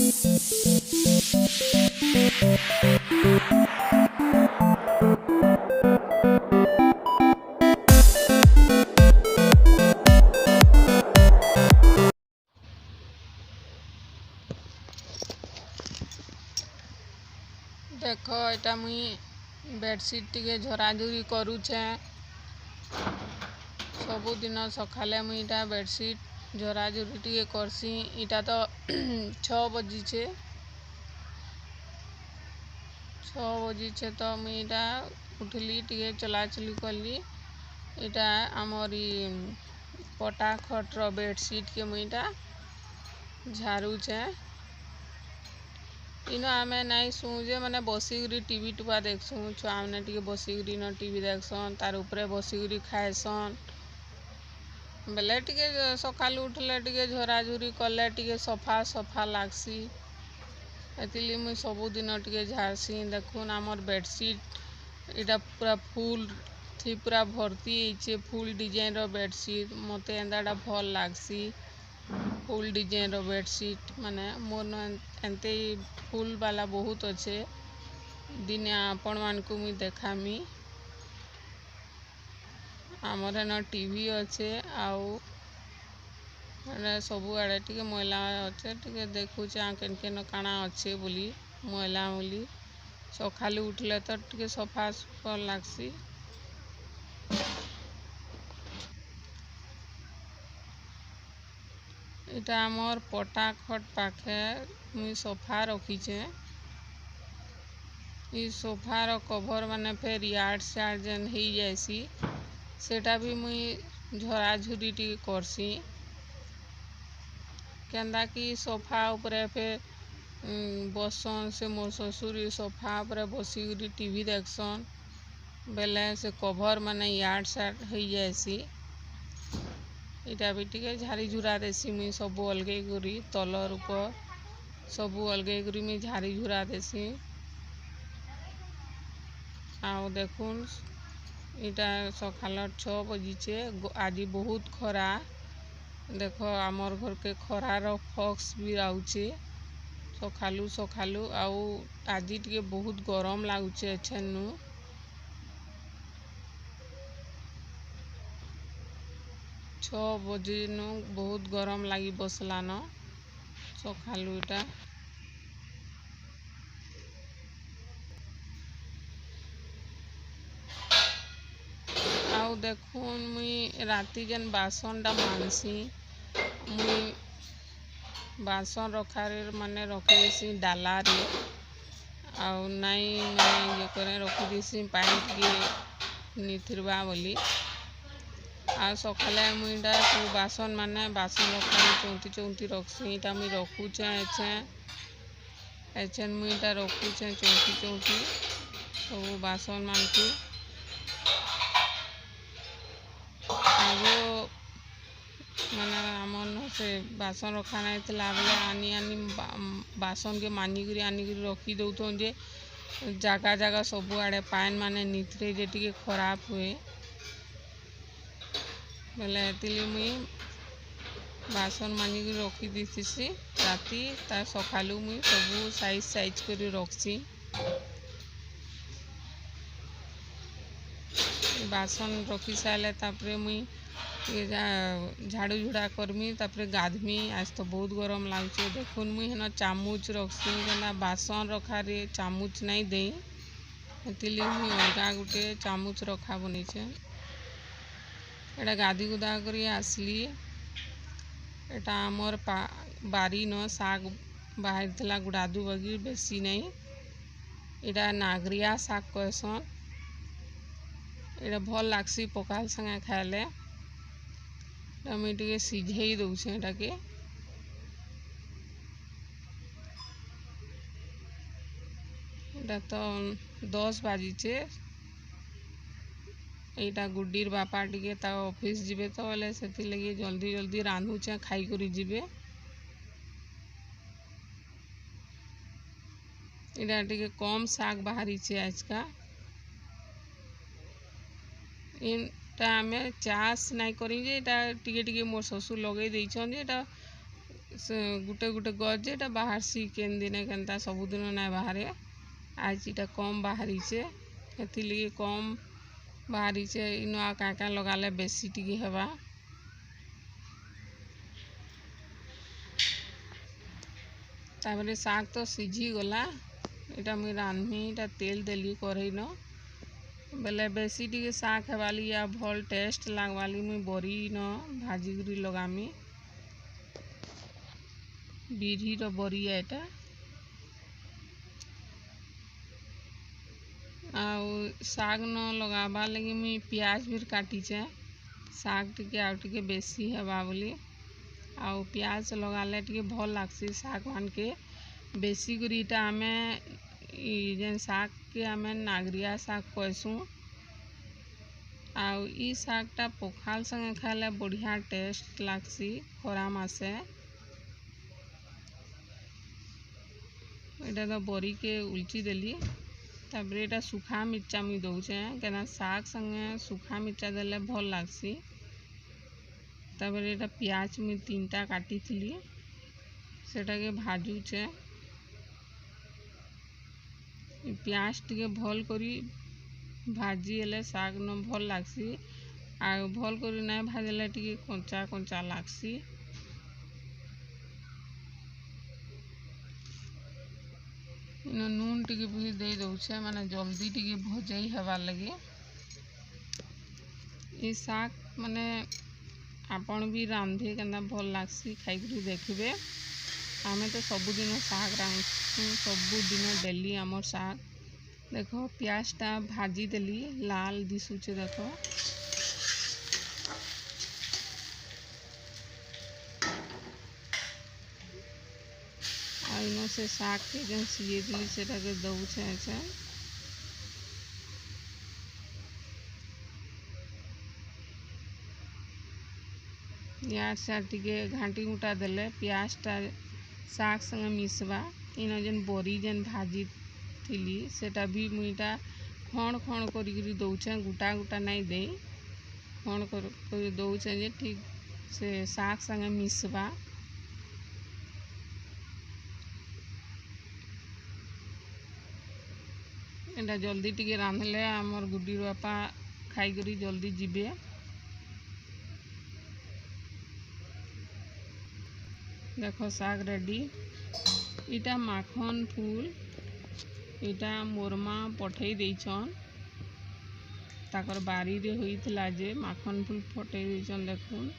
देख एटा मुई बेडसीट टिके झराझुरी करुचे। सबुदिन सकाले मुई इटा बेडसीट झराझुरी टिके करसी। इटा तो 6 बजीचे 6 बजीचे तो मुई इटा उठली टिके चलाचली कली। इटा आमरी पटा खटर बेडसीट के मुई इटा झाड़ुचे। इन आमे नाई सुजे मैंने बसिकी टीवी टुपा देखसु। छुआ मैंने टिके बसिकी न टीवी देखसन, तार उपरे बसिकी खाएसन। बेले टिके सकालू उठले टिके झराझुरी कले टिके सफा सफा लागसी। एतिली मुई सबुदिन टिके झाड़सी। देखुन आमर बेडसीट इटा पूरा फुल थी पूरा भर्ती होइचे फुल डिजाइन रो बेडसीट। मते एंदाटा भल लागसी फुल डिजाइन रो बेडसीट। माने मोर एंते फुल वाला बहुत अच्छे। दिने आपण मान को मुई देखामी। आमर न टीवी अच्छे आउ सबु आड़े टिके मैला अच्छे। टिके देखुचे केन केन काଣା अच्छे बोली मैला बोली। सकालू उठले तो टिके सफा सफा लागसी। इटा आमर पटा खट पाखे मुई सोफा रखीचे। ई सोफार कभर माने फेर यार्ड सार्ड जेन हो जाएसी सेटा भी मुई झराझुरी टिके करसी। केंदा कि सोफा उपरे फेर बसन से मोर ससुर सोफा उपरे बसिकी टीवी देखसन। बेले से कभर माने यार्ड सार्ड हो जाएसी। इटा भी टिके झाड़ी झुरा देसी मुई सबू अलगे करी तलर ऊपर सबू अलगे करी मुई झाड़ी झुरा देसी। आउ देखुन इटा सकाल 6 बजीचे। आज बहुत खरा। देख आमर घर के खरार फक्स भी आउचे सकालू सकालू। आउ आज टिके बहुत गरम लागुचे एछेनु। 6 बजे नु बहुत गरम लगी बसलान सकालू इटा। आउ देखुन मुई राती जेन बासन डा मानसी। मुई बासन रखारे माने रखी देसी डाला रे। आउ नाई माने ये करे रखी देसी पानी टिके निथिरबा बोली। आ सकाले मुई इटा सब बासन माने बासन रखारे चौंती चौंती रखसी। इटा मुई रखुचे एछेन मुई इटा रखुचे चौंती चौंती सब बासन मान को। आगो माने आमन से बासन रखा नहीं थिला बेले आनी आनी बासन के मानिकरी आनिकरी रखी दउथन जे जागा जागा सबु आड़े पान माने निथरे जे टिके खराब हुए। बेले एतिली मुई बासन मानिकी रखी देसी राती। ता सकालू मुई सबू साइज साइज करी रखसी। बासन रखी सारे तापरे मुई झाड़ू झुड़ा करमी तापरे गाधमी। आज तो बहुत गरम लागुचे। देखुन मुई हेन चामुच रखसी केना बासन रखारे चामुच नहीं दे। एतिली मुई अलगा गुटे चामुच रखा बनीचे। एटा गाधी गुदा करी आसली। एटा आमर बारी न साग बाहर थिला गुड़ादू बगी बेसी नहीं। एटा नागरिया साग कहसन। एटा भल लागसी पकाल संगे खाएले। मुई टिके सिझेई दउछे एटाके। एटा तो 10 बाजीचे। एटा गुड्डीर बापा टिके ता ऑफिस जिबे तो बोले सेथि लगी जल्दी जल्दी रांधुचे खाई करी जिबे। एटा टिके कम साग बाहरीचे आजका। इनटा आमे चाष नहीं करी जे एटा टिके टिके मोर ससुर लगे देइछन जे एटा से गुटे गुटे गज जेटा बाहरसी केन दिने केनता सबुदिन नाई बाहरे आज इटा कम बाहरीचे हेथिरलागि कम बाहरीचे इनो आ का लगाले बेसी टिके हेबा। तापरे शाग तो सिझी गला इटा मुई रांधमी इटा तेल देली कढ़ई न बेले बेसी टिके शाग हेबाली या भल टेस्ट लागवाली मुई बरी न भाजी करी लगामी बिरही रो बरी एटा आउ शाग न लगाबार लगी मुई प्याज भी काटीचे शाग टिके आउ टिके बेसी हेबा बोली आउ प्याज लगाले टिके भल लागसी शाग मान के बेसी करी इटा आमे जेन शाग के आमे नागरिया शाग कहसू आउ ई शागटा पखाल संगे खाले बढ़िया टेस्ट लागसी खरा मासे इटा तो बरी के उल्ची देली तापरे इटा सुखा मिर्चा मुई दउचे केना शाग संगे सुखा मिर्चा देले भल लागसी। तापरे इटा प्याज मुई 3टा काटी थिली सेटा के भाजुचे प्याज टिके भल करी भाजी हेले शाग न भल लागसी आ भल करी नाई भाजले टिके कंचा कंचा लागसी। इनो नून टिके भी दे दउचे माने जल्दी टिके भजाई हेबार लगे ई शाग माने आपण भी रांधे केना भल लागसी खाइकरी देखबे आमे तो सबुदिन शाग रांधू सबुदिन डेली आमर शाग देखो प्याजटा भाजी देली लाल दिशुचे देखो आइनो से शाग के जेन सिए दिली सेटा के दउचे ऐसे यार से टिके घाटी गुटा देले प्याजटा शाग संगे मिसबा इनो जेन बरी जेन भाजी थिली सेटा भी मुईटा खण खण करी दउचे गुटा गुटा नाई दे खण कर दउचे जे ठीक से शाग संगे मिसबा। एटा जल्दी टिके रांधले आमर गुड्डी बापा खाई करी जल्दी जीबे। देखो शाग रेडी इटा माखन फूल इटा मोर माँ पठेई देइछन ताकर बारी रे होइथिला जे माखन फूल पठेई देइछन देखुन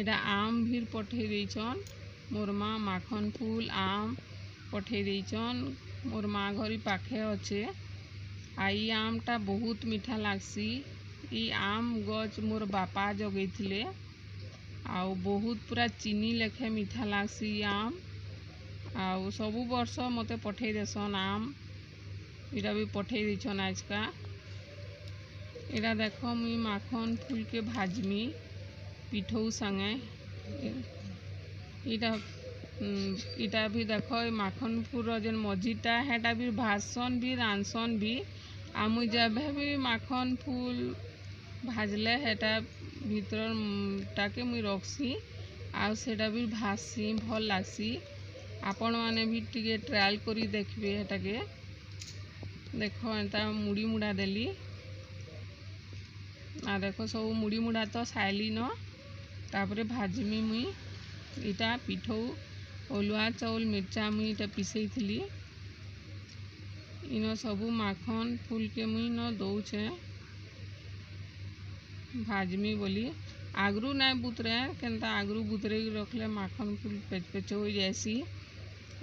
इटा आम भी पठेई देइछन मोर माँ माखन फूल आम पठेई देइछन मोर माँ घरी पाखे अच्छे आई आमटा बहुत मीठा लागसी ई आम गज मोर बापा जगैथिले आउ बहुत पूरा चीनी लेखे मीठा लागसी आम आउ सबु वर्ष मते पठेई देसन आम इटा भी पठेई देइछन आजका इटा देखो मुई माखन फूल के भाजमी पिठौ संगे इटा भी देखो माखन फूल जेन मझीटा हेटा भी भाजसन भी रांधसन भी आ मुई जब भी माखन फूल भाजले हेटा भीतर टाके मुई रखसी आ सेटा भी भाजसी भल लागसी आपण माने भी टिके ट्रायल करी देखबे हेटाके देखो एंता मुड़ी मुड़ा देली आ देखो सब मुड़ी मुड़ा तो साइली न तापरे भाजमी मुई इटा पिठौ अलुआ चाउल मिर्चा मुई इटा पिसई थिली इनो सबू माखन फूल के मुई न दउचे भाजमी बोली आगरू नाई बुतरे केनता आगरू बुतरे रखले माखन फूल पेच पेच हो जाएसी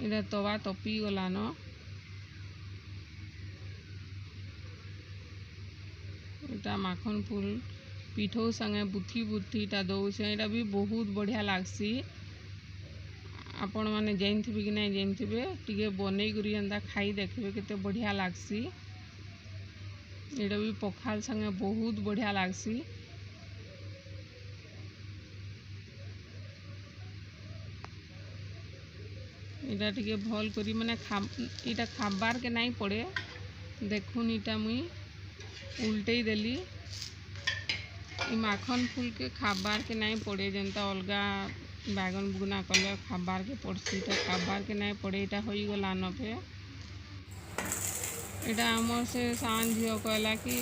इटा तवा तपी गला न इटा माखन फूल पिठौ संगे बुथी बुथी इटा दउचे इटा भी बहुत बढ़िया लागसी आपण माने जानथिबे कि नहीं जानथिबे टिके बनै करी एंता खाई देखबे केते बढ़िया लागसी इटा भी पखाल संगे बहुत बढ़िया लागसी इटा टिके भल करी माने इटा खाबार के नहीं पड़े देखुन इटा मुई उल्टई देली ई माखन फूल के खाबार के नहीं पड़े जेनता अलगा बैगन बुगना कले खाबार के पड़सी खाबार के नहीं पड़े इटा हो गला न फे इटा आमर से सान झील कहला कि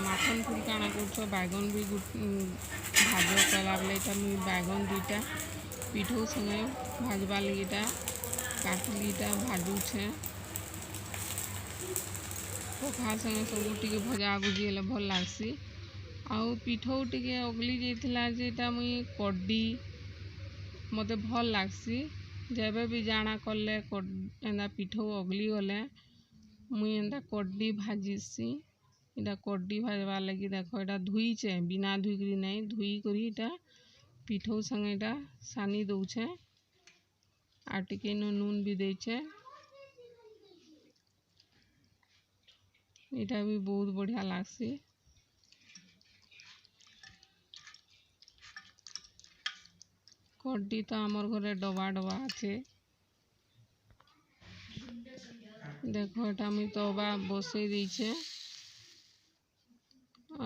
माखन फूल काना कर बैगन भी भाज कहला बोले इटा मुई बैगन दुईटा पिठो संगे भाजवा लगिटा काटलीटा भाजुछे पखा संगे सब टी भजा भुजी हेल्ले भल लागसी आउ पिठो टी अगली जाइला जेटा मुई कड्डी मते भल लागसी जेबे भी जाना कले एंदा पिठो अगली गले मुई एंदा कड्डी भाजीसी इटा कड्डी भाजवा लगी देखो इटा धुईचे बिना धुईकरी नहीं धुई करी इटा पिठो संगे इटा सानी दउछे आ टिके नून भी देछे इटा भी बहुत बढ़िया लागसी कड्डी तो आमर घरे डबा डबा आछे देखो एटा मुई तवा बसई देछे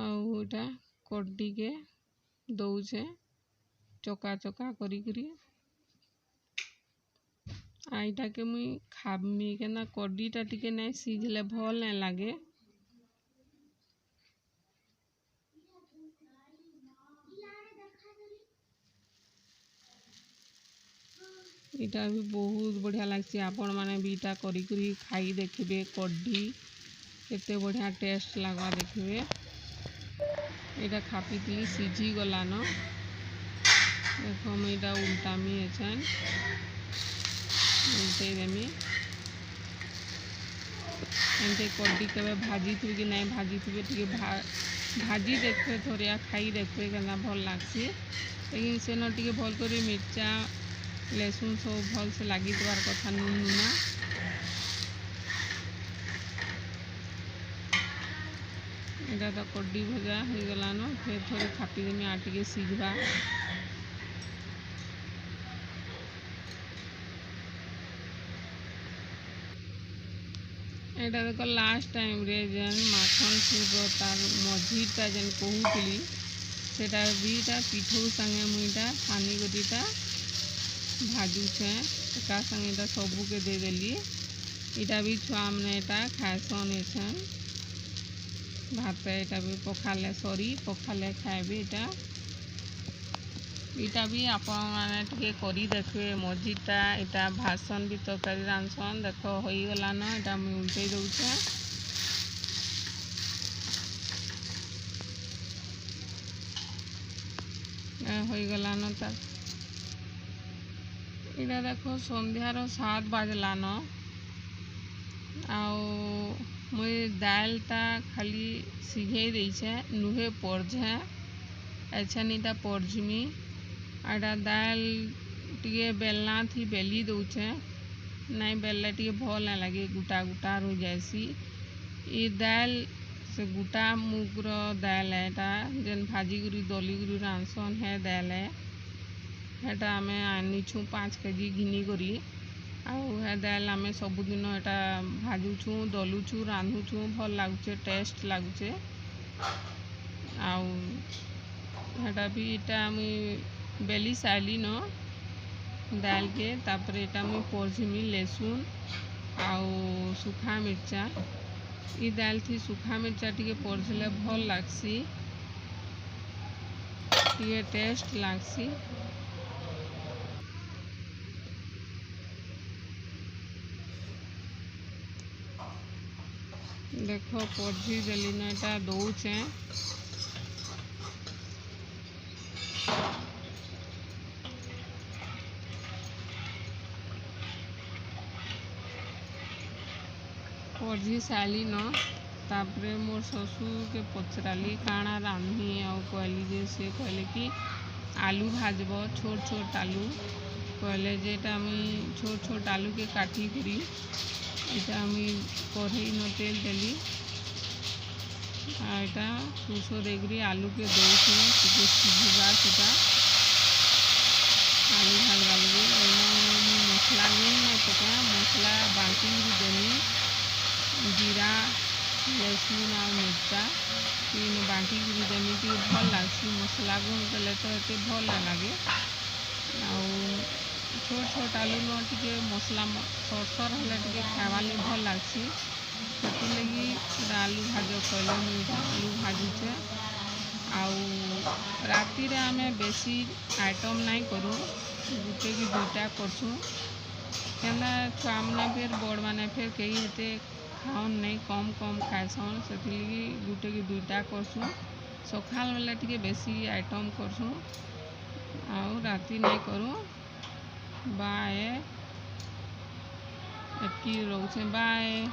आउ एटा कड्डी के दउछे चका चका करी करी आईटा के मुई खाबमी के ना कड्डीटा टिके नहीं सीझले भल नहीं लागे इटा भी बहुत बढ़िया लगसी आपण माने भी इटा करी करी खाई देखिबे कड्डी केते बढ़िया टेस्ट लागवा देखिबे इटा खापितली सीझी गला न देखो मैं इटा उल्टामी अछन उल्टे देमी एंते कड्डी केबे भाजी थी कि नहीं भाजी थी टिके भाजी देखबे थोड़िया खाई देखबे केना भल लागसी लेकिन सेन टिके भल करी मिर्चा लहसुन सब भल से लगी देवार कथा नून नुना इटा तो कड्डी भजा हो गला न फिर थोड़े खापी देमी आ टिके सीझवा एटा देख लास्ट टाइम रे जेन माखन फूल तार मझीटा जेन कहूली सेटा बीटा पिठो संगे मुईटा सानी गरीटा भाजुछे एका संगे इटा सबू के दे देली इटा भी छुआ मैंने इटा खाएसन एछन भात इटा भी पखाले सरी पखाले खाएबे इटा भी आपण माने टिके करी देखबे मझीटा इटा भासन भी तरकारी रांधसन देखो हो गला न इटा मुई उल्टे दउछे हो गला न तार इटा देखो संध्यार 7 बाजला न आउ मुई दालटा खाली सिझे देछे नुहे पड़झे एछन इटा पड़झमी आटा दाल टिके बेलना थी बेली दउछे नहीं बेलले टिके भल नहीं लगे गुटा गुटा हो जाएसी ये दाल से गुटा मुगर दाल है जेन भाजी गुरी दली गुरी रांधसन है दाल है हेटा आमे आनीछु 5 केजी घिनी करी आउ है दाल आमे सबुदिन एटा भाजुछु दलुछु रांधुछु भल लागुचे टेस्ट लागुचे आउ हेटा भी इटा मुई बेली साली न दाल के तापर इटा मुई पड़झिमी लहसुन आउ सुखा मिर्चा ई दाल थी सुखा मिर्चा टिके पड़झले भल लागसी टिके टेस्ट लागसी देखो पड़झी देली न एटा दउछे पड़झी साली न तापरे मोर ससुर के पचराली काଣା रांधि आउ कहली जे से कहले कि आलू भाजब छोट छोट आलू कहले जेटा मुई छोट छोट आलू के काटी करी इटा मुई कढ़ई न तेल देली आ इटा सुसो देकरी आलू के दउछे टिके सिझिबा सेटा आलू भाजवा लगी मसला नहीं पका मसला बाटी देनी जीरा लसुन आ मिर्चा तीन बाटी देमी भल लग्सी मसला गुण देले तो ये भल ना लगे छोट छोट आलू न टे मसला सरसर हेल्ले टे खावा भल लग्सी से लगी आलू भाज कहले मुझे आलू भाजुचे राति रे आमे बेसी आइटम नहीं करूँ गुटे कि दुईटा करसूँ क्या छुआ मैंने फिर बड़ मैंने फिर कई हेते खाओन नहीं कम कम खाएसन से गुटे कि दुईटा करसूँ सकाल बेले टे बेसी आइटम करसूँ राति नहीं करूँ बाय एतकी रोचे बाय।